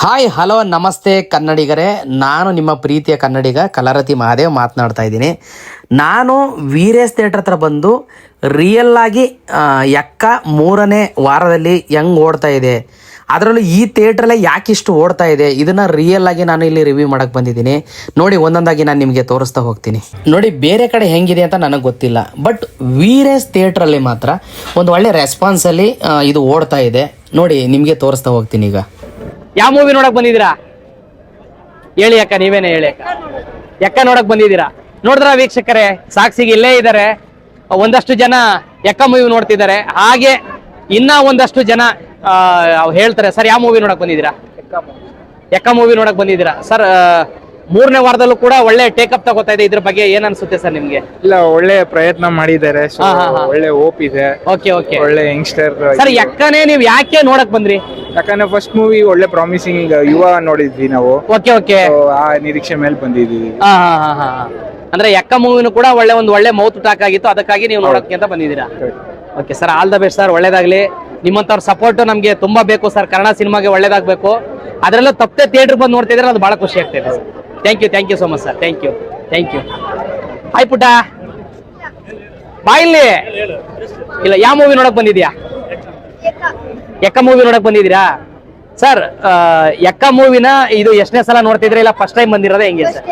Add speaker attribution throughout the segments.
Speaker 1: Hi hello ನಮಸ್ತೆ ಕನ್ನಡಿಗರೇ, ನಾನು ನಿಮ್ಮ ಪ್ರೀತಿಯ ಕನ್ನಡಿಗ ಕಲರತಿ ಮಹಾದೇವ್ ಮಾತನಾಡ್ತಾ ಇದ್ದೀನಿ. ನಾನು ವೀರೇಶ್ ಥಿಯೇಟರ್ ಹತ್ರ ಬಂದು ರಿಯಲ್ ಆಗಿ ಯಕ್ಕ 3ನೇ ವಾರದಲ್ಲಿ ಹೆಂಗೆ ಓಡ್ತಾ ಇದೆ, ಅದರಲ್ಲೂ ಈ ಥಿಯೇಟ್ರಲ್ಲೇ ಯಾಕಿಷ್ಟು ಓಡ್ತಾ ಇದೆ, ಇದನ್ನು ರಿಯಲ್ ಆಗಿ ನಾನು ಇಲ್ಲಿ ರಿವ್ಯೂ ಮಾಡೋಕ್ಕೆ ಬಂದಿದ್ದೀನಿ. ನೋಡಿ, ಒಂದೊಂದಾಗಿ ನಾನು ನಿಮಗೆ ತೋರಿಸ್ತಾ ಹೋಗ್ತೀನಿ. ನೋಡಿ, ಬೇರೆ ಕಡೆ ಹೆಂಗಿದೆ ಅಂತ ನನಗೆ ಗೊತ್ತಿಲ್ಲ, ಬಟ್ ವೀರೇಶ್ ಥಿಯೇಟ್ರಲ್ಲಿ ಮಾತ್ರ ಒಂದು ಒಳ್ಳೆ ರೆಸ್ಪಾನ್ಸಲ್ಲಿ ಇದು ಓಡ್ತಾ ಇದೆ. ನೋಡಿ, ನಿಮಗೆ ತೋರಿಸ್ತಾ ಹೋಗ್ತೀನಿ. ಈಗ
Speaker 2: ಯಾವ ಮೂವಿ ನೋಡಕ್ ಬಂದಿದ್ದೀರಾ ಹೇಳಿ ಅಕ್ಕ, ನೀವೇನೆ ಹೇಳಿ ಅಕ್ಕ. ಎಕ್ಕ ನೋಡಕ್ ಬಂದಿದ್ದೀರಾ? ನೋಡಿದ್ರ ವೀಕ್ಷಕರೇ, ಸಾಕ್ಷಿಗೆ ಇಲ್ಲೇ ಇದ್ದಾರೆ. ಒಂದಷ್ಟು ಜನ ಎಕ್ಕ ಮೂವಿ ನೋಡ್ತಿದ್ದಾರೆ, ಹಾಗೆ ಇನ್ನ ಒಂದಷ್ಟು ಜನ ಹೇಳ್ತಾರೆ. ಸರ್, ಯಾವ ಮೂವಿ ನೋಡಕ್ ಬಂದಿದ್ದೀರಾ? ಎಕ್ಕ ಮೂವಿ ನೋಡಕ್ ಬಂದಿದ್ದೀರಾ ಸರ್? 3ನೇ ವಾರದಲ್ಲೂ ಕೂಡ ಒಳ್ಳೆ ಟೇಕಪ್ ತಗೋತಾ ಇದೆ. ಇದ್ರ ಬಗ್ಗೆ ಏನ್ ಅನ್ಸುತ್ತೆ ಸರ್ ನಿಮ್ಗೆ?
Speaker 3: ಇಲ್ಲ, ಒಳ್ಳೆ ಪ್ರಯತ್ನ ಮಾಡಿದ್ದಾರೆ, ಒಳ್ಳೆ ಹೋಪ್ ಇದೆ.
Speaker 2: ಓಕೆ ಓಕೆ,
Speaker 3: ಒಳ್ಳೆ ಯಂಗ್ಸ್ಟರ್
Speaker 2: ಸರ್. ಎಕ್ಕನೇ ನೀವ್ ಯಾಕೆ ನೋಡಕ್ ಬಂದ್ರಿ?
Speaker 3: ಯಾಕಂದ್ರೆ ಫಸ್ಟ್ ಮೂವಿ ಒಳ್ಳೆ ಪ್ರಾಮಿಸಿಂಗ್ ಯುವ ನೋಡಿದ್ವಿ ನಾವು.
Speaker 2: ಓಕೆ ಓಕೆ,
Speaker 3: ಆ ನಿರೀಕ್ಷೆ ಮೇಲೆ ಬಂದಿದ್ದೀವಿ.
Speaker 2: ಅಂದ್ರೆ ಎಕ್ಕ ಮೂವಿನೂ ಕೂಡ ಒಳ್ಳೆ ಮೌತ್ ಟಾಕ್ ಆಗಿತ್ತು, ಅದಕ್ಕಾಗಿ ನೀವು ನೋಡಕ್ಕೆ ಅಂತ ಬಂದಿದ್ದೀರಾ. Okay sir, all the best sir, ಒಳ್ಳೇದಾಗ್ಲಿ. ನಿಮ್ಮಂತವ್ರ ಸಪೋರ್ಟ್ ನಮ್ಗೆ ತುಂಬಾ ಬೇಕು ಸರ್. ಕನ್ನಡ ಸಿನಿಮಾಗೆ ಒಳ್ಳೇದಾಗಬೇಕು. ಅದರಲ್ಲೂ ತಪ್ಪದೆ ಥಿಯೇಟರ್ ಬಂದು ನೋಡ್ತಿದ್ರೆ ಅದು ಬಹಳ ಖುಷಿ ಆಗ್ತಾ ಇದೆ. Thank you so much sir. Thank you. Hi ಪುಟ್ಟ, ಬಾ ಇಲ್ಲಿ. ಇಲ್ಲ, ಯಾವ ಮೂವಿ ನೋಡಕ್ ಬಂದಿದ್ಯಾ? ಎಕ್ಕ ಮೂವಿ ನೋಡಕ್ ಬಂದಿದ್ದೀರಾ ಸರ್? ಎಕ್ಕ ಮೂವಿನ ಇದು ಎಷ್ಟನೇ ಸಲ ನೋಡ್ತಿದ್ದೀರಾ, ಇಲ್ಲ ಫಸ್ಟ್ ಟೈಮ್ ಬಂದಿರೋದೇ ಹೆಂಗೆ ಸರ್?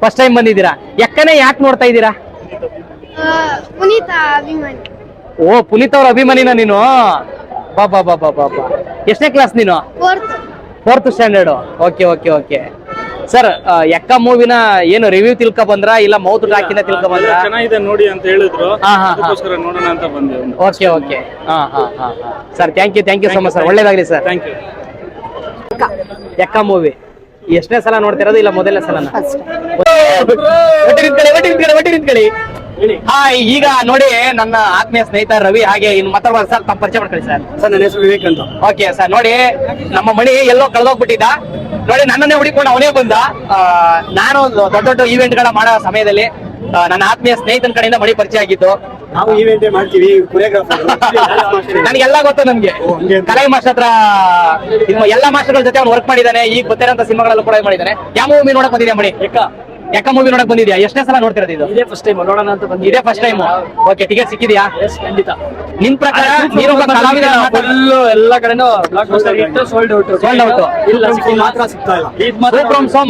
Speaker 2: ಫಸ್ಟ್ ಟೈಮ್ ಬಂದಿದ್ದೀರಾ. ಎಕ್ಕನೇ ಯಾಕೆ ನೋಡ್ತಾ ಇದ್ದೀರಾ? ಓ, ಪುನೀತ್ ಅವ್ರ ಅಭಿಮಾನಿನ ನೀನು? ಬಾ. ಎಷ್ಟನೇ ಕ್ಲಾಸ್ ನೀನು? 4th standard. Okay sir, Ekka ಮೂವಿನ ಏನು ರಿವ್ಯೂ ತಿಳ್ಕೊ ಬಂದ್ರ, ಇಲ್ಲ ಮೌತ್ ಟಾಕಿನ ತಿಳ್ಕೊ ಬಂದ್ರ?
Speaker 4: ಚೆನ್ನಾಗಿದೆ ನೋಡಿ ಅಂತ ಹೇಳಿದ್ರು, ಅದಕ್ಕೋಸ್ಕರ ನೋಡೋಣ ಅಂತ ಬಂದೆ.
Speaker 2: Okay sir, thank you so much sir, ಒಳ್ಳೇದಾಗ್ಲಿ sir.
Speaker 4: Thank you.
Speaker 2: Ekka movie ಎಷ್ಟನೇ ಸಲ ನೋಡ್ತಿರೋದು, ಇಲ್ಲ ಮೊದಲನೇ ಸಲ? ಒಟ್ಟಿ ನಿಂತ್ಕೊಳ್ಳಿ. ಹಾಯ್, ಈಗ ನೋಡಿ ನನ್ನ ಆತ್ಮೀಯ ಸ್ನೇಹಿತ ರವಿ, ಹಾಗೆ ಇನ್ನು ಮಾತಾಡುವ ಸರ್, ತಮ್ಮ ಪರಿಚಯ ಮಾಡ್ಕೊಳ್ಳಿ ಸರ್.
Speaker 4: ಸರ್, ನನ್ನ ಹೆಸರು ವಿವೇಕ್ ಅಂತ.
Speaker 2: ಓಕೆ ಸರ್, ನೋಡಿ ನಮ್ಮ ಮಣಿ ಎಲ್ಲೋ ಕಳೆದೋಗ್ಬಿಟ್ಟಿದ್ದ, ನೋಡಿ ನನ್ನನ್ನೇ ಹುಡುಕೊಂಡು ಅವನೇ ಬಂದ. ನಾನು ದೊಡ್ಡ ಈವೆಂಟ್ ಗಳ ಮಾಡೋ ಸಮಯದಲ್ಲಿ ನನ್ನ ಆತ್ಮೀಯ ಸ್ನೇಹಿತನ ಕಡೆಯಿಂದ ಮಣಿ ಪರಿಚಯ ಆಗಿದ್ದು.
Speaker 4: ನಾವು ಈವೆಂಟ್ ಮಾಡ್ತೀವಿ, ಕೊರಿಯೋಗ್ರಾಫರ್.
Speaker 2: ನನಗೆಲ್ಲ ಗೊತ್ತು. ನಮ್ಗೆ ಕಲೈ ಮಾಸ್ಟರ್ ಹತ್ರ ಎಲ್ಲಾ ಮಾಸ್ಟರ್ಗಳ ಜೊತೆ ಅವ್ನು ವರ್ಕ್ ಮಾಡಿದ್ದಾನೆ. ಈಗ ಗೊತ್ತಿರೋಂಥ ಸಿನಿಮಾಗಳಲ್ಲೂ ಕೂಡ ಮಾಡಿದ್ದಾನೆ. ಯಾವ ಮೂವಿ ನೋಡಕ್ ಬಂದಿದ್ಯಾ ಮಣಿ? ಎಕ್ಕ ಮೂವಿ ನೋಡಕ್ ಬಂದಿದ್ಯಾ? ಎಷ್ಟನೇ ಸಲ ನೋಡ್ತಿರೋದು ಇದು?
Speaker 4: ಇದೇ ಫಸ್ಟ್ ಟೈಮ್ ನೋಡೋಣ ಅಂತ ಬಂದಿದ್ದೆ.
Speaker 2: ಇದೇ ಫಸ್ಟ್ ಟೈಮ್. ಓಕೆ, ಟಿಕೆಟ್ ಸಿಕ್ಕಿದ್ಯಾ?
Speaker 4: ಖಂಡಿತ.
Speaker 2: ನಿನ್ ಪ್ರಕಾರ ನೀನೊಬ್ಬ ಕಲಾವಿದ,
Speaker 4: ಎಲ್ಲ ಕಡೆನೂ blockbuster hit, sold out. ಇಲ್ಲ, ಮಾತ್ರ ಸಿಗ್ತಾ ಇಲ್ಲ.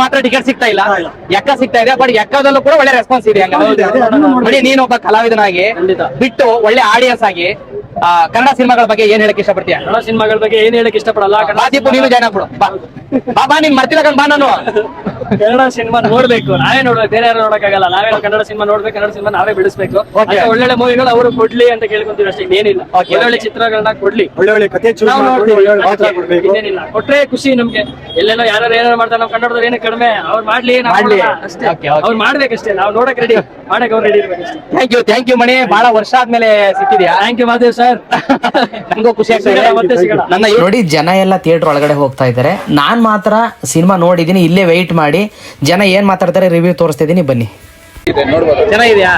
Speaker 2: ಮಾತ್ರ ಟಿಕೆಟ್ ಸಿಗ್ತಾ ಇಲ್ಲ. ಎಕ್ಕ ಸಿಗ್ತಾ ಇದೆ, ಬಟ್ ಎಕ್ಕದಲ್ಲೂ ಕೂಡ ಒಳ್ಳೆ ರೆಸ್ಪಾನ್ಸ್ ಇದೆ. ನೋಡಿ, ನೀನೊಬ್ಬ ಕಲಾವಿದನಾಗಿ ಬಿಟ್ಟು ಒಳ್ಳೆ ಆಡಿಯನ್ಸ್ ಆಗಿ ಕನ್ನಡ ಸಿನಿಮಾಗಳ ಬಗ್ಗೆ ಏನ್ ಹೇಳಕ್ ಇಷ್ಟಪಡ್ತೀಯ?
Speaker 4: ಕನ್ನಡ ಸಿನಿಮಾಗಳ ಬಗ್ಗೆ ಏನ್ ಹೇಳಕ್ ಇಷ್ಟಪಡಲ್ಲ.
Speaker 2: ದೀಪು, ನೀನು ಜಾಯ್ನ್ ಆಗ್ಬಿಡು. ಬಾ, ನೀನ್ ಮರ್ತಿಲ್ಲ ಬಾ. ನಾನು
Speaker 4: ಕನ್ನಡ ಸಿನಿಮಾ ನೋಡ್ಬೇಕು, ನಾವೇ ನೋಡ್ಬೇಕು, ಬೇರೆ ಯಾರು ನೋಡಕ್ಕಾಗಲ್ಲ. ನಾವೇ ಕನ್ನಡ ಸಿನಿಮಾ ನೋಡ್ಬೇಕು, ಕನ್ನಡ ಸಿನಿಮಾ ನಾವೇ ಬಿಡಿಸ್ಬೇಕು. ಒಳ್ಳೊಳ್ಳೆ ಮೂವಿಗಳು ಅವರು ಕೊಡ್ಲಿ ಅಂತ ಕೇಳ್ಕೊಂತೀವಿ ಅಷ್ಟೇ, ಇನ್ನೇನಿಲ್ಲ. ಒಳ್ಳೊಳ್ಳೆ ಚಿತ್ರಗಳನ್ನ ಕೊಡ್ಲಿ, ಒಳ್ಳೆ ಕಥೆ ಇನ್ನೇನಿಲ್ಲ. ಕೊಟ್ರೆ ಖುಷಿ ನಮ್ಗೆ. ಎಲ್ಲೆಲ್ಲೋ ಯಾರು ಏನಾರು ಮಾಡ್ತಾರೆ, ನಾವು ಕನ್ನಡದವ್ರು ಏನಕ್ಕೆ ಕಡಿಮೆ, ಅವ್ರು ಮಾಡ್ಲಿ ಅಷ್ಟೇ. ಅವ್ರು ಮಾಡ್ಬೇಕಷ್ಟೇ, ನಾವು ನೋಡಕ್ ರೆಡಿ, ಮಾಡಕ್ ಅವ್ರು ರೆಡಿ ಇರ್ಬೇಕಷ್ಟೇ.
Speaker 2: ಥ್ಯಾಂಕ್ ಯು ಮಣಿ, ಬಹಳ ವರ್ಷ ಆದ್ಮೇಲೆ ಸಿಕ್ಕಿದ್ಯಾ.
Speaker 4: ಥ್ಯಾಂಕ್ ಯು ಮಾದೇವ್ ಸರ್,
Speaker 2: ನಂಗೂ ಖುಷಿ ಆಗ್ತದೆ.
Speaker 4: ಮತ್ತೆ ಸಿಗೋಣ.
Speaker 1: ನೋಡಿ, ಜನ ಎಲ್ಲ ಥಿಯೇಟರ್ ಒಳಗಡೆ ಹೋಗ್ತಾ ಇದ್ದಾರೆ. ನಾನ್ ಮಾತ್ರ ಸಿನಿಮಾ ನೋಡಿದೀನಿ, ಇಲ್ಲೇ ವೆಯ್ಟ್ ಮಾಡಿ ಜನ ಏನ್ ಮಾತಾಡ್ತಾರೆ ರಿವ್ಯೂ ತೋರಿಸ್ತಾ ಇದೀನಿ, ಬನ್ನಿ.
Speaker 2: ಚೆನ್ನಾಗಿದ್ಯಾ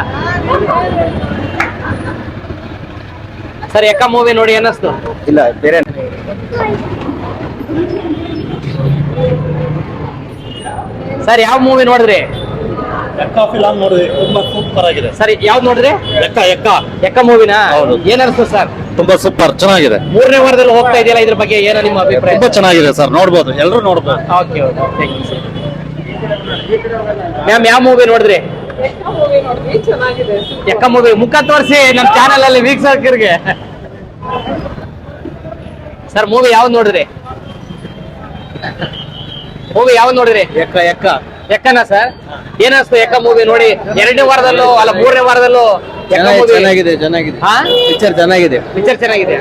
Speaker 2: ಸರ್? ಎಕ್ಕ ಮೂವಿ ನೋಡಿ ಅನ್ನಿಸ್ತು?
Speaker 3: ಇಲ್ಲ, ಬೇರೆ
Speaker 2: ಸರ್, ಯಾವ ಮೂವಿ ನೋಡಿದ್ರಿ?
Speaker 4: ಫಿಲಂ ನೋಡಿದ್ವಿ, ತುಂಬಾ ಸೂಪರ್ ಆಗಿದೆ.
Speaker 2: ಸರಿ, ಯಾವ್ದು ನೋಡಿದ್ರಿ? ಎಕ್ಕ ಮೂವಿನ ಏನ್ ಅನಿಸ್ತು ಸರ್?
Speaker 5: ತುಂಬಾ ಸೂಪರ್, ಚೆನ್ನಾಗಿದೆ.
Speaker 2: 3ನೇ ವಾರದಲ್ಲಿ ಹೋಗ್ತಾ ಇದೆಯಲ್ಲ, ಇದ್ರ ಬಗ್ಗೆ ಏನೋ ನಿಮ್ಮ ಅಭಿಪ್ರಾಯ?
Speaker 5: ತುಂಬಾ ಚೆನ್ನಾಗಿದೆ ಸರ್, ನೋಡ್ಬೋದು, ಎಲ್ಲರೂ ನೋಡ್ಬೋದು.
Speaker 2: ಓಕೆ, ಮ್ಯಾಮ್, ಯಾವ ಮೂವಿ ನೋಡಿದ್ರಿ? ಎಕ್ಕ ಮೂವಿ ಮುಖ ತೋರಿಸಿ ನಮ್ ಚಾನಲ್ ಅಲ್ಲಿ ವೀಕ್ಷಕರಿಗೆ. ಸರ್, ಮೂವಿ ಯಾವ್ದು ನೋಡಿದ್ರಿ? ಮೂವಿ ಯಾವ್ದು ನೋಡಿದ್ರಿ? ಎಕ್ಕನ ಸರ್? ಏನಿಸ್ತು ಎಕ್ಕ ಮೂವಿ ನೋಡಿ? 2ನೇ ವಾರದಲ್ಲೂ ಅಲ್ಲ 3ನೇ ವಾರದಲ್ಲೂ
Speaker 5: ಚೆನ್ನಾಗಿದೆ. ಪಿಕ್ಚರ್ ಚೆನ್ನಾಗಿದೆ.
Speaker 2: ಪಿಕ್ಚರ್ ಚೆನ್ನಾಗಿದೆ.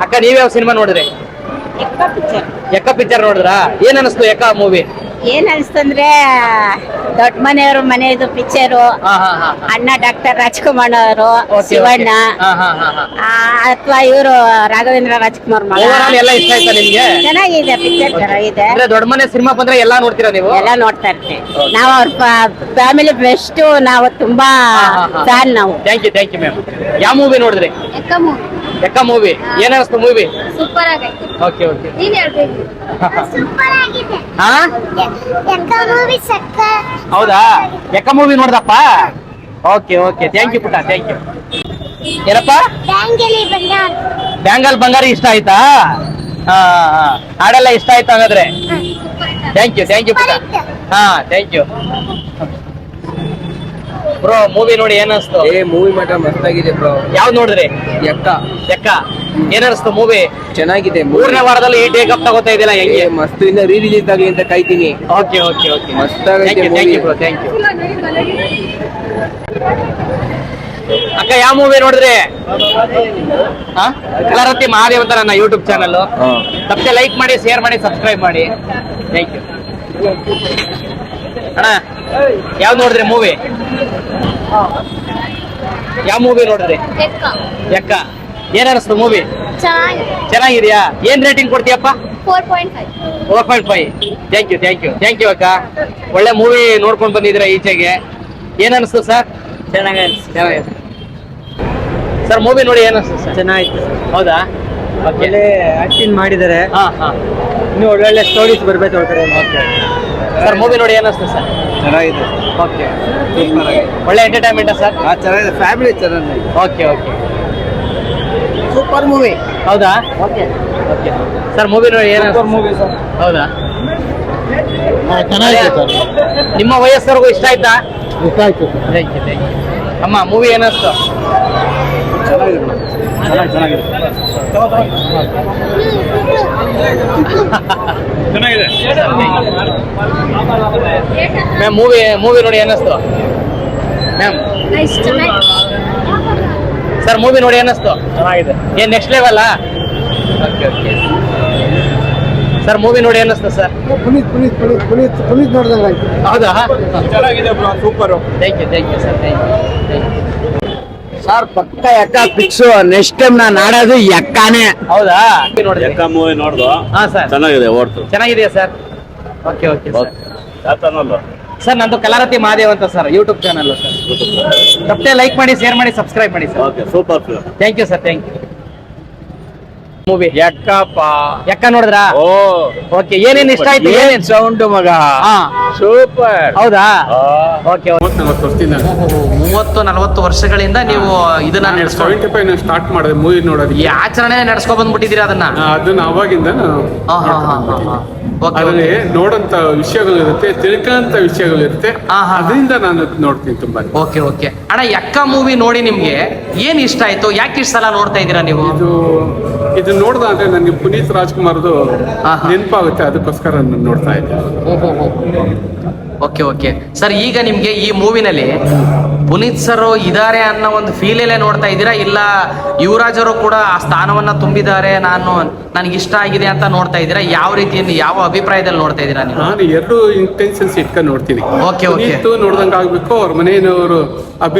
Speaker 2: ಅಕ್ಕ, ನೀವ್ಯಾವ ಸಿನಿಮಾ ನೋಡಿದ್ರಿ? ಎಕ್ಕ ಪಿಕ್ಚರ್ ನೋಡಿದ್ರಾ? ಏನ್ ಅನಿಸ್ತು ಎಕ್ಕ ಮೂವಿ?
Speaker 6: ಏನ್ ಅನ್ಸ್ತಂದ್ರೆ ದೊಡ್ಡ ಮನೆಯವರು ಮನೆಯದು ಪಿಕ್ಚರು, ಅಣ್ಣ ಡಾಕ್ಟರ್ ರಾಜ್ಕುಮಾರ್ ಅವರು, ಶಿವಣ್ಣ, ಅಥವಾ ಇವರು ರಾಘವೇಂದ್ರ ರಾಜ್ಕುಮಾರ್
Speaker 2: ಓವರಾಲ್ ಎಲ್ಲ ಇಷ್ಟ ಆಯ್ತಾ ನಿಮ್ಗೆ?
Speaker 6: ಚೆನ್ನಾಗಿದೆ ಪಿಕ್ಚರ್, ಚೆನ್ನಾಗಿದೆ.
Speaker 2: ದೊಡ್ಡ ಮನೆ ಸಿನಿಮಾ ಬಂದ್ರೆ ಎಲ್ಲಾ ನೋಡ್ತೀರಾ ನೀವು?
Speaker 6: ಎಲ್ಲ ನೋಡ್ತಾ ಇರ್ತೀವಿ ನಾವು. ಅವ್ರ ಫ್ಯಾಮಿಲಿ ಬೆಸ್ಟ್, ನಾವು ತುಂಬಾ ಫ್ಯಾನ್ ನಾವು.
Speaker 2: Thank you ma'am. ಯಾವ ಮೂವಿ ನೋಡಿದ್ರಿ?
Speaker 6: ಎಕ್ಕ ಮೂವಿ
Speaker 2: ಎಕ್ಕ ಮೂವಿ ಏನ್ ಅನಿಸ್ತು ಮೂವಿ?
Speaker 6: ಸೂಪರ್ ಆಗೈತೆ.
Speaker 2: Okay okay.
Speaker 6: ನೀನ್ ಹೇಳ್ಬೇಕು. ಸೂಪರ್ ಆಗಿದೆ.
Speaker 2: ಹಾ
Speaker 6: ಎಕ್ಕ ಮೂವಿ ಸಕ್ಕ.
Speaker 2: ಹೌದಾ? ಎಕ್ಕ ಮೂವಿ ನೋಡ್ದಪ್ಪ? ಓಕೆ ಓಕೆ, ಥ್ಯಾಂಕ್ ಯು ಪುಟ್ಟ, ಥ್ಯಾಂಕ್ ಯು. ಏನಪ್ಪ?
Speaker 6: ಬ್ಯಾಂಗಲಿ ಬಂಗಾರ.
Speaker 2: ಬ್ಯಾಂಗಲ್ ಬಂಗಾರಿ ಇಷ್ಟ ಆಯ್ತಾ? ಹಾ ಹಾಡೆಲ್ಲ ಇಷ್ಟ ಆಯ್ತು ಹಾಗಾದ್ರೆ. ಥ್ಯಾಂಕ್ ಯು ಪುಟ್ಟ. ಹಾ ಥ್ಯಾಂಕ್ ಯು ಬ್ರೋ. ಮೂವಿ ನೋಡಿ ಏನ್ ಅನಿಸ್ತು?
Speaker 5: ಮೂವಿ ಮಾತ್ರ ಮಸ್ತಾಗಿದೆ ಬ್ರೋ.
Speaker 2: ಯಾವ್ದು ನೋಡಿದ್ರಿ? ಎಕ್ಕ ಏನ್ ಅನಿಸ್ತು ಮೂವಿ?
Speaker 5: ಚೆನ್ನಾಗಿದೆ.
Speaker 2: 3ನೇ ವಾರದಲ್ಲಿ ಈ ಟೇಕ್ ಅಪ್ ತಗೋತಾ ಇದೆಯಲ್ಲ, ಹೆಂಗೆ?
Speaker 5: ಮಸ್ತ್ ಇನ್ನ ರಿಲೀಸ್ ಆಗಲಿ ಅಂತ ಕಾಯ್ತೀನಿ.
Speaker 2: ಓಕೆ ಓಕೆ ಓಕೆ,
Speaker 5: ಮಸ್ತಾಗೈತೆ
Speaker 2: thank you bro, thank you. ಅಕ್ಕ ಯಾವ ಮೂವಿ ನೋಡಿದ್ರಿ? ಕಲರತ್ತಿ ಮಹಾದೇವ್ ಅಂತ ನನ್ನ ಯೂಟ್ಯೂಬ್ ಚಾನಲ್. ತಪ್ಪದೆ ಲೈಕ್ ಮಾಡಿ, ಶೇರ್ ಮಾಡಿ, ಸಬ್ಸ್ಕ್ರೈಬ್ ಮಾಡಿ. ಥ್ಯಾಂಕ್ ಯು ಅಣ್ಣ. ಯಾವ್ದು ನೋಡಿದ್ರಿ ಮೂವಿ? ಯಾವ ಮೂವಿ ನೋಡಿದ್ರಿ? ಎಕ್ಕ ಏನ್ ಅನಿಸ್ತು ಮೂವಿ?
Speaker 6: ಚೆನ್ನಾಗಿದೆ.
Speaker 2: ಚೆನ್ನಾಗಿದ್ಯಾ? ಏನ್ ರೇಟಿಂಗ್ ಕೊಡ್ತೀಯಪ್ಪ?
Speaker 6: 4.5.
Speaker 2: 4.5. ಥ್ಯಾಂಕ್ ಯು ಅಕ್ಕ. ಒಳ್ಳೆ ಮೂವಿ ನೋಡ್ಕೊಂಡು ಬಂದಿದ್ದೀರಾ ಈಚೆಗೆ. ಏನ್ ಅನಿಸ್ತು ಸರ್? ಚೆನ್ನಾಗಿದೆ ಸರ್. ಮೂವಿ ನೋಡಿ ಏನ್ ಅನಿಸ್ತು ಸರ್?
Speaker 5: ಚೆನ್ನಾಗಿತ್ತು.
Speaker 2: ಹೌದಾ?
Speaker 5: ಒಳ್ಳೆ ಆಕ್ಟಿಂಗ್ ಮಾಡಿದ್ದಾರೆ.
Speaker 2: ಹಾ ಹಾ.
Speaker 5: ಇನ್ನು ಒಳ್ಳೊಳ್ಳೆ ಸ್ಟೋರೀಸ್ ಬರ್ಬೇಕು ಅವ್ರ ಕಡೆ.
Speaker 2: ಸರ್ ಮೂವಿ ನೋಡಿ ಏನ್ ಅನಿಸ್ತು ಸರ್?
Speaker 5: ಚೆನ್ನಾಗಿದೆ.
Speaker 2: ಓಕೆ, ಒಳ್ಳೆ ಎಂಟರ್ಟೈನ್ಮೆಂಟ್ ಸರ್?
Speaker 5: ಚೆನ್ನಾಗಿದೆ. ಫ್ಯಾಮಿಲಿ ಚೆನ್ನಾಗಿದೆ.
Speaker 2: Okay okay,
Speaker 5: super movie.
Speaker 2: ಹೌದಾ? Okay sir. ಮೂವಿ ನೋಡಿ ಏನ್
Speaker 5: ಮೂವಿ ಸರ್.
Speaker 2: ಹೌದಾ?
Speaker 5: ಚೆನ್ನಾಗಿದೆ ಸರ್.
Speaker 2: ನಿಮ್ಮ ವಯಸ್ಸವರೆಗೂ ಇಷ್ಟ ಆಯ್ತಾ?
Speaker 5: ಇಷ್ಟ ಆಯ್ತು.
Speaker 2: Thank you. ಅಮ್ಮ ಮೂವಿ ಏನಿಸ್ತು?
Speaker 5: ಚೆನ್ನಾಗಿದೆ.
Speaker 2: ಮ್ಯಾಮ್ ಮೂವಿ ನೋಡಿ ಏನಿಸ್ತು ಮ್ಯಾಮ್? ಸರ್ ಮೂವಿ ನೋಡಿ ಏನಿಸ್ತು?
Speaker 5: ಚೆನ್ನಾಗಿದೆ.
Speaker 2: ಏನ್ next level? Okay okay sir. Movie ನೋಡಿ ಏನಿಸ್ತು ಸರ್?
Speaker 5: ಪುನೀತ್ ನೋಡ್ದಂಗೆ ಆಯ್ತು.
Speaker 2: ಹೌದಾ?
Speaker 5: ಚೆನ್ನಾಗಿದೆ bro, super.
Speaker 2: Thank you sir, thank you.
Speaker 5: Sir ಪಕ್ಕ ಎಕ್ಕ ಫಿಕ್ಸ್. ನೆಕ್ಸ್ಟ್ ಟೈಮ್ ನಾನು ಆಡೋದು ಎಕ್ಕಾನೆ.
Speaker 2: ಹೌದಾ? ನೋಡಿ
Speaker 7: ಎಕ್ಕ ಮೂವಿ ನೋಡ್ದು.
Speaker 2: ಹಾ ಸರ್.
Speaker 7: ಚೆನ್ನಾಗಿದೆ, ಓಡ್ತು.
Speaker 2: ಚೆನ್ನಾಗಿದೆಯಾ ಸರ್? Okay okay sir.
Speaker 7: ಯಾವ ಚಾನಲ್?
Speaker 2: ಸರ್ ನಂದು ಕಲಾರತಿ ಮಹಾದೇವ್ ಅಂತ ಸರ್, ಯೂಟ್ಯೂಬ್ ಚಾನಲ್ ಸರ್. ತಪ್ಪದೆ ಲೈಕ್ ಮಾಡಿ, ಶೇರ್ ಮಾಡಿ, ಸಬ್ಸ್ಕ್ರೈಬ್ ಮಾಡಿ sir.
Speaker 7: Okay, super film.
Speaker 2: Thank you sir, thank you. Movie
Speaker 5: ಎಕ್ಕಪ್ಪ.
Speaker 2: ಎಕ್ಕ ನೋಡಿದ್ರಾ?
Speaker 5: Oh
Speaker 2: okay. ಏನೇನ್ ಇಷ್ಟ ಆಯ್ತು?
Speaker 5: ಏನೇನ್ ಸೌಂಡ್ ಮಗ.
Speaker 2: ಹಾ
Speaker 5: ಸೂಪರ್.
Speaker 2: ಹೌದಾ? ಓಕೆ.
Speaker 8: 30-40 ವರ್ಷಗಳಿಂದ ನೀವು ಇದನ್ನ ನಡೆಸ್ಕೊಂಡು
Speaker 9: 75 ಸ್ಟಾರ್ಟ್ ಮಾಡಿದೆ ಮೂವಿ ನೋಡೋದಕ್ಕೆ.
Speaker 8: ಈ ಆಚರಣೆ ನಡ್ಸ್ಕೊ ಬಂದ್ಬಿಟ್ಟಿದ್ದೀರಾ ಅದನ್ನ?
Speaker 9: ಅದನ್ನ ಅವಾಗಿಂದ ಅದರಲ್ಲಿ ನೋಡಂತ ವಿಷಯಗಳಿರುತ್ತೆ, ತಿಳ್ಕೊಂತ ವಿಷಯಗಳಿರುತ್ತೆ. ಅದರಿಂದ ನಾನು ನೋಡ್ತೀನಿ ತುಂಬಾ.
Speaker 8: ಓಕೆ ಓಕೆ ಅಣ್ಣ, ಎಕ್ಕ ಮೂವಿ ನೋಡಿ ನಿಮ್ಗೆ ಏನ್ ಇಷ್ಟ ಆಯ್ತು? ಯಾಕೆ ಇಷ್ಟ ಸಲ ನೋಡ್ತಾ ಇದ್ದೀರಾ ನೀವು?
Speaker 9: ಇದು ನೋಡ್ದ ಅಂದ್ರೆ ನನಗೆ ಪುನೀತ್ ರಾಜ್ಕುಮಾರ್ದು ನೆನಪಾಗುತ್ತೆ, ಅದಕ್ಕೋಸ್ಕರ ನಾನು ನೋಡ್ತಾ ಇದ್ದೆ.
Speaker 8: Okay okay sir. ಈಗ ನಿಮ್ಗೆ ಈ ಮೂವಿನಲ್ಲಿ ಪುನೀತ್ ಸರ್ ಇದಾರೆ ಅನ್ನೋ ಒಂದು ಫೀಲಲ್ಲೇ ನೋಡ್ತಾ ಇದ್ದೀರಾ, ಇಲ್ಲ ಯುವರಾಜ್ ಅವರು ಕೂಡ ಆ ಸ್ಥಾನವನ್ನ ತುಂಬಿದ್ದಾರೆ, ನನಗೆ ಇಷ್ಟ ಆಗಿದೆ ಅಂತ ನೋಡ್ತಾ ಇದ್ದೀರಾ? ಯಾವ ರೀತಿಯಲ್ಲಿ, ಯಾವ ಅಭಿಪ್ರಾಯದಲ್ಲಿ ನೋಡ್ತಾ ಇದ್ದೀರಾ ನೀವು?
Speaker 9: ನಾನು ಎರಡು ಇಂಟೆನ್ಷನ್ಸ್ ಇಟ್ಕೊಂಡು ನೋಡ್ತೀನಿ.
Speaker 8: Okay okay.
Speaker 9: ನೋಡ್ದಂಗ ಆಗ್ಬೇಕು, ಅವ್ರ ಮನೆಯವರು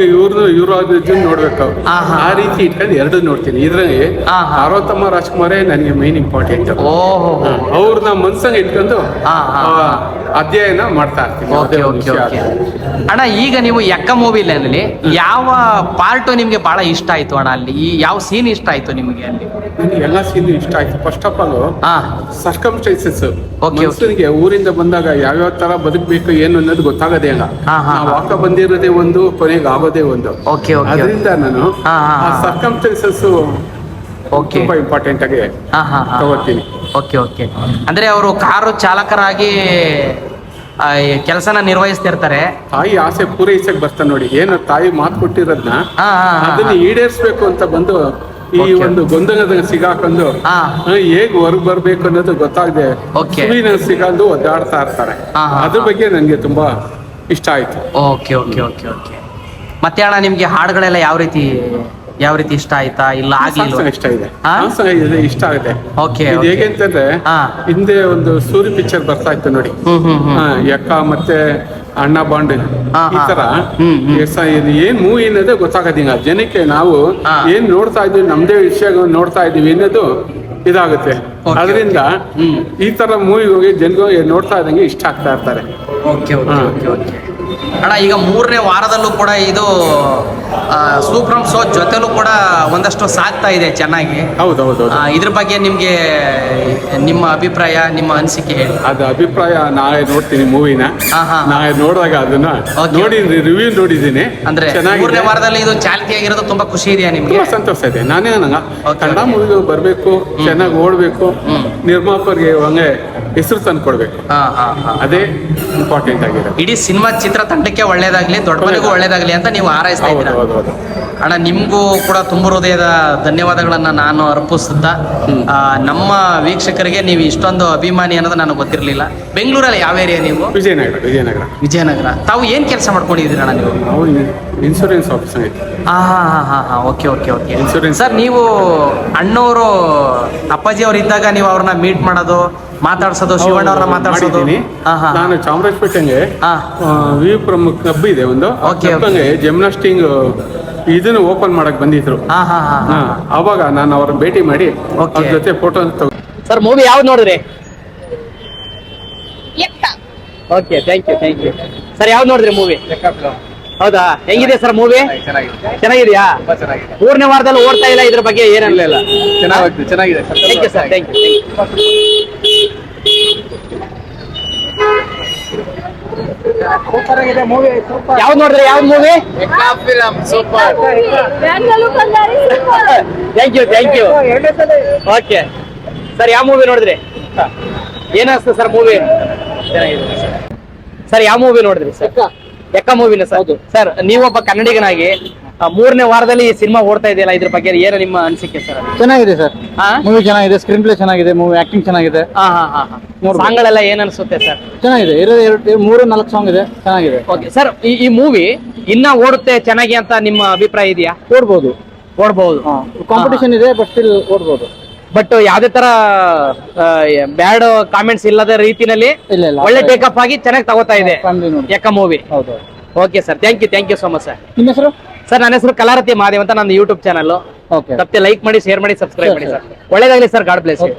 Speaker 9: ಯುವರಾಜ್ ನೋಡ್ಬೇಕು, ಆ ರೀತಿ ಇಟ್ಕೊಂಡು ಎರಡು ನೋಡ್ತೀನಿ. ಇದ್ರಲ್ಲಿ ಪಾರ್ವತಮ್ಮ ರಾಜ್ಕುಮಾರೇ ನನಗೆ ಮೇನ್ ಇಂಪಾರ್ಟೆಂಟ್.
Speaker 8: ಓಹೋ.
Speaker 9: ಅವ್ರನ್ನ ಮನ್ಸಂಗ ಇಟ್ಕೊಂಡು ಅಧ್ಯಯನ ಮಾಡ್ತಾ ಇರ್ತೀನಿ.
Speaker 8: ಓಕೆ ಓಕೆ ಓಕೆ ಅಣ್ಣ, ಈಗ ನೀವು ಎಕ್ಕ ಮೂವಿನಲ್ಲಿ ಯಾವ ಪಾರ್ಟು ನಿಮ್ಗೆ ಬಹಳ ಇಷ್ಟ ಆಯ್ತು ಅಣ್ಣ? ಅಲ್ಲಿ ಯಾವ ಸೀನ್ ಇಷ್ಟ ಆಯ್ತು ನಿಮ್ಗೆ ಅಲ್ಲಿ?
Speaker 9: ನನಗೆ ಎಲ್ಲ ಸೀನ್ ಇಷ್ಟ ಆಯ್ತು. First of all circumstances,
Speaker 8: okay
Speaker 9: ಮನುಷ್ಯನಿಗೆ ಊರಿಂದ ಬಂದಾಗ ಯಾವ್ಯಾವ ತರ ಬದುಕಬೇಕು ಏನು ಅನ್ನೋದು ಗೊತ್ತಾಗದೇ ಇಲ್ಲ. ನಾವು ವಾಕ ಬಂದಿರೋದೇ ಒಂದು, ಕೊನೆಗೆ ಆಗೋದೇ ಒಂದು.
Speaker 8: Okay okay.
Speaker 9: ಅದರಿಂದ ನಾನು ಆ ಸರ್ಕಮ್ಸ್ಟೆನ್ಸಸ್ ತುಂಬಾ ಇಂಪಾರ್ಟೆಂಟ್ ಆಗಿ ತಗೋತೀನಿ.
Speaker 8: Okay okay. ಅಂದ್ರೆ ಅವರು ಕಾರು ಚಾಲಕರಾಗಿ ಕೆಲಸನ ನಿರ್ವಹಿಸ್ತಿರ್ತಾರೆ.
Speaker 9: ತಾಯಿ ಆಸೆ ಪೂರೈಸಕ್ ಬರ್ತಾನೆ ನೋಡಿ. ಏನು ತಾಯಿ ಮಾತು ಕೊಟ್ಟಿರೋದ್ನ ಅದನ್ನ ಈಡೇರಿಸ್ಬೇಕು ಅಂತ ಬಂದು ಈ ಒಂದು ಗೊಂದಲದ ಸಿಗಾಕೊಂಡು ಹೇಗ್ ಹೊರಗ್ ಬರ್ಬೇಕು ಅನ್ನೋದು ಗೊತ್ತಾಗದೆ ಸಿಗಾಕೊಂಡು ಒದ್ದಾಡ್ತಾ ಇರ್ತಾರೆ. ಅದ್ರ ಬಗ್ಗೆ ನನ್ಗೆ ತುಂಬಾ ಇಷ್ಟ ಆಯ್ತು.
Speaker 8: Okay okay okay okay. ಮತ್ತೆ ಅಣ್ಣ, ನಿಮ್ಗೆ ಹಾಡುಗಳೆಲ್ಲ ಯಾವ ರೀತಿ ಇಷ್ಟ ಆಯ್ತಾ? ಇಲ್ಲ ಆಗ್ಲಿಲ್ಲ?
Speaker 9: ಇಷ್ಟ ಇದೆ, ಇಷ್ಟ ಆಗಿದೆ.
Speaker 8: ಓಕೆ.
Speaker 9: ಇದು ಹೇಗೆ ಅಂತಂದ್ರೆ, ಹಿಂದೆ ಒಂದು ಸೂರ್ಯ ಪಿಕ್ಚರ್ ಬರ್ತಾ ಇತ್ತು ನೋಡಿ, ಎಕ್ಕ ಮತ್ತೆ ಅಣ್ಣ ಬಾಂಡ್, ಈ ತರ ಏನ್ ಮೂವಿ ಅನ್ನೋದೇ ಗೊತ್ತಾಗೋದಿಲ್ಲ ಜನಕ್ಕೆ. ನಾವು ಏನ್ ನೋಡ್ತಾ ಇದೀವಿ, ನಮ್ದೇ ವಿಷಯಗಳು ನೋಡ್ತಾ ಇದೀವಿ ಅನ್ನೋದು ಇದಾಗುತ್ತೆ. ಅದರಿಂದ ಈ ತರ ಮೂವಿ ಹೋಗಿ ಜನಗಳು ನೋಡ್ತಾ ಇದ್ದಂಗೆ ಇಷ್ಟ ಆಗ್ತಾ ಇರ್ತಾರೆ.
Speaker 8: Okay okay okay okay. ಅಣ್ಣ ಈಗ 3ನೇ ವಾರದಲ್ಲೂ ಕೂಡ ಇದು ಸೂಪರ್ ಶೋ ಜೊತೆಲೂ ಕೂಡ ಒಂದಷ್ಟು ಸಾಗ್ತಾ ಇದೆ ಚೆನ್ನಾಗಿ.
Speaker 9: ಹೌದೌದು.
Speaker 8: ಇದ್ರ ಬಗ್ಗೆ ನಿಮ್ಗೆ ನಿಮ್ಮ ಅಭಿಪ್ರಾಯ, ನಿಮ್ಮ ಅನಿಸಿಕೆ ಹೇಳಿ.
Speaker 9: ಅದು ಅಭಿಪ್ರಾಯ ನಾಳೆ ನೋಡ್ತೀನಿ ಮೂವಿನ. ನಾಳೆ ನೋಡಿದಾಗ ಅದನ್ನ ನೋಡಿ ರಿವ್ಯೂ ನೋಡಿದ್ದೀನಿ.
Speaker 8: ಅಂದ್ರೆ 3ನೇ ವಾರದಲ್ಲಿ ಇದು ಚಾಲ್ತಿ ಆಗಿರೋದು ತುಂಬಾ ಖುಷಿ ಇದೆಯಾ ನಿಮ್ಗೆ?
Speaker 9: ತುಂಬಾ ಸಂತೋಷ ಇದೆ. ನಾನೇ ಕನ್ನಡ ಮೂವಿಗಳು ಬರ್ಬೇಕು, ಚೆನ್ನಾಗಿ ಓಡ್ಬೇಕು, ನಿರ್ಮಾಪಕರಿಗೆ ಹಂಗೆ ಹೆಸರು ತಂದು ಕೊಡ್ಬೇಕು. ಅದೇ ಇಂಪಾರ್ಟೆಂಟ್ ಆಗಿದೆ.
Speaker 8: ಇಡೀ ಸಿನಿಮಾ ಚಿತ್ರತಂಡಕ್ಕೆ ಒಳ್ಳೇದಾಗ್ಲಿ, ದೊಡ್ಡವರಿಗೂ ಒಳ್ಳೇದಾಗ್ಲಿ ಅಂತ ನೀವು ಹಾರೈಸ್ತಾ ಇದ್ದೀರಾ. ಅಣ್ಣ ನಿಮ್ಗೂ ಕೂಡ ತುಂಬ ಹೃದಯದ ಧನ್ಯವಾದಗಳನ್ನ ನಾನು ಅರ್ಪಿಸುತ್ತಾ, ನಮ್ಮ ವೀಕ್ಷಕರಿಗೆ ನೀವು ಇಷ್ಟೊಂದು ಅಭಿಮಾನಿ ಅನ್ನೋದು ನನಗೆ ಗೊತ್ತಿರಲಿಲ್ಲ. ಬೆಂಗಳೂರಲ್ಲಿ ಯಾವ ಏರಿಯಾ ನೀವು? ವಿಜಯನಗರ. ತಾವು ಏನ್ ಕೆಲಸ ಮಾಡ್ಕೊಂಡಿದ್ದೀರಿ ಅಣ್ಣ ನೀವು?
Speaker 9: ನಾವು ಇನ್ಶೂರೆನ್ಸ್ ಆಫೀಸರ್ ಐತೆ.
Speaker 8: Okay okay okay. Insurance. Sir, ನೀವು ಅಣ್ಣವರು ಅಪ್ಪಾಜಿ ಅವ್ರು ಇದ್ದಾಗ ನೀವು ಅವ್ರನ್ನ ಮೀಟ್ ಮಾಡೋದು, ಮಾತಾಡ್ಸೋದು, ಶಿವಣ್ಣ ಅವ್ರನ್ನ ಮಾತಾಡ್ಸೋದು?
Speaker 9: ನಾನು ಚಾಮರಾಜಪೇಟೆಗೆ ವಿ ಪ್ರಮುಖ ಕ್ಲಬ್ ಇದೆ ಒಂದು, ಜಿಮ್ನಾಸ್ಟಿಂಗ್ ಇದನ್ನು ಓಪನ್ ಮಾಡಕ್ ಬಂದಿದ್ರು. ಅವಾಗ ನಾನು ಅವ್ರನ್ನ ಭೇಟಿ ಮಾಡಿ ಅವ್ರ ಜೊತೆ ಫೋಟೋ.
Speaker 2: ಸರ್, ಮೂವಿ ಯಾವ್ದು ನೋಡಿದ್ರಿ? Okay, thank you. ಸರ್, ಯಾವ್ದು ನೋಡಿದ್ರಿ ಮೂವಿ? ಹೌದಾ, ಹೆಂಗಿದೆ ಸರ್ ಮೂವಿ? ಚೆನ್ನಾಗಿದೆಯಾ? 3ನೇ ವಾರದಲ್ಲಿ ಓಡ್ತಾ ಇಲ್ಲ, ಇದ್ರ ಬಗ್ಗೆ ಏನಿಲ್ಲ.
Speaker 3: ಚೆನ್ನಾಗಿದೆ.
Speaker 2: Thank you sir, thank you. ಯಾವ್ದು ನೋಡಿದ್ರಿ? ಯಾವ್ದು movie? Thank you. Okay sir, ಯಾವ ಮೂವಿ ನೋಡಿದ್ರಿ? ಏನಿಸ್ತು ಸರ್ ಮೂವಿ? ಸರ್, ಯಾವ ಮೂವಿ ನೋಡಿದ್ರಿ ಸರ್? ಎಕ್ಕ ಮೂವಿನ ಸರ್? ಸರ್, ನೀವೊಬ್ಬ ಕನ್ನಡಿಗನಾಗಿ 3ನೇ ವಾರದಲ್ಲಿ ಈ ಸಿನಿಮಾ ಓಡ್ತಾ ಇದೆಯಲ್ಲ, ಇದ್ರ ಬಗ್ಗೆ ಏನು ನಿಮ್ಮ ಅನಿಸಿಕೆ ಸರ್?
Speaker 5: ಚೆನ್ನಾಗಿದೆ ಸರ್, ಮೂವಿ ಚೆನ್ನಾಗಿದೆ, ಸ್ಕ್ರೀನ್ ಪ್ಲೇ ಚೆನ್ನಾಗಿದೆ, ಮೂವಿ ಆಕ್ಟಿಂಗ್ ಚೆನ್ನಾಗಿದೆ.
Speaker 2: ಸಾಂಗ್ಗಳೆಲ್ಲ ಏನ್ ಅನ್ಸುತ್ತೆ ಸರ್?
Speaker 5: ಚೆನ್ನಾಗಿದೆ. 3-4 ಸಾಂಗ್ ಇದೆ, ಚೆನ್ನಾಗಿದೆ.
Speaker 2: ಓಕೆ ಸರ್, ಈ ಮೂವಿ ಇನ್ನ ಓಡುತ್ತೆ ಚೆನ್ನಾಗಿ ಅಂತ ನಿಮ್ಮ ಅಭಿಪ್ರಾಯ ಇದೆಯಾ?
Speaker 5: ಓಡ್ಬೋದು. ಕಾಂಪಿಟೇಷನ್ ಇದೆ, ಬಟ್ ಸ್ಟಿಲ್ ಓಡ್ಬೋದು.
Speaker 2: ಬಟ್ ಯಾವ್ದೇ ತರ ಬ್ಯಾಡ್ ಕಾಮೆಂಟ್ಸ್ ಇಲ್ಲದ ರೀತಿನಲ್ಲಿ ಒಳ್ಳೆ ಟೇಕಪ್ ಆಗಿ ಚೆನ್ನಾಗಿ ತಗೋತಾ ಇದೆ ಎಕ್ಕ ಮೂವಿ.
Speaker 5: ಹೌದು.
Speaker 2: Okay sir, thank you so much sir.
Speaker 5: ನಿಮ್ಮ ಹೆಸರು?
Speaker 2: ಸರ್, ನನ್ನ ಹೆಸರು ಕಲಾರತಿ ಮಹಾದೇವ್ ಅಂತ, ನನ್ನ ಯೂಟ್ಯೂಬ್ ಚಾನಲ್.
Speaker 5: ಓಕೆ.
Speaker 2: ತಪ್ಪದೆ ಲೈಕ್ ಮಾಡಿ, ಶೇರ್ ಮಾಡಿ, ಸಬ್ಸ್ಕ್ರೈಬ್ ಮಾಡಿ ಸರ್. ಒಳ್ಳೇದಾಗ್ಲಿ ಸರ್. God bless you.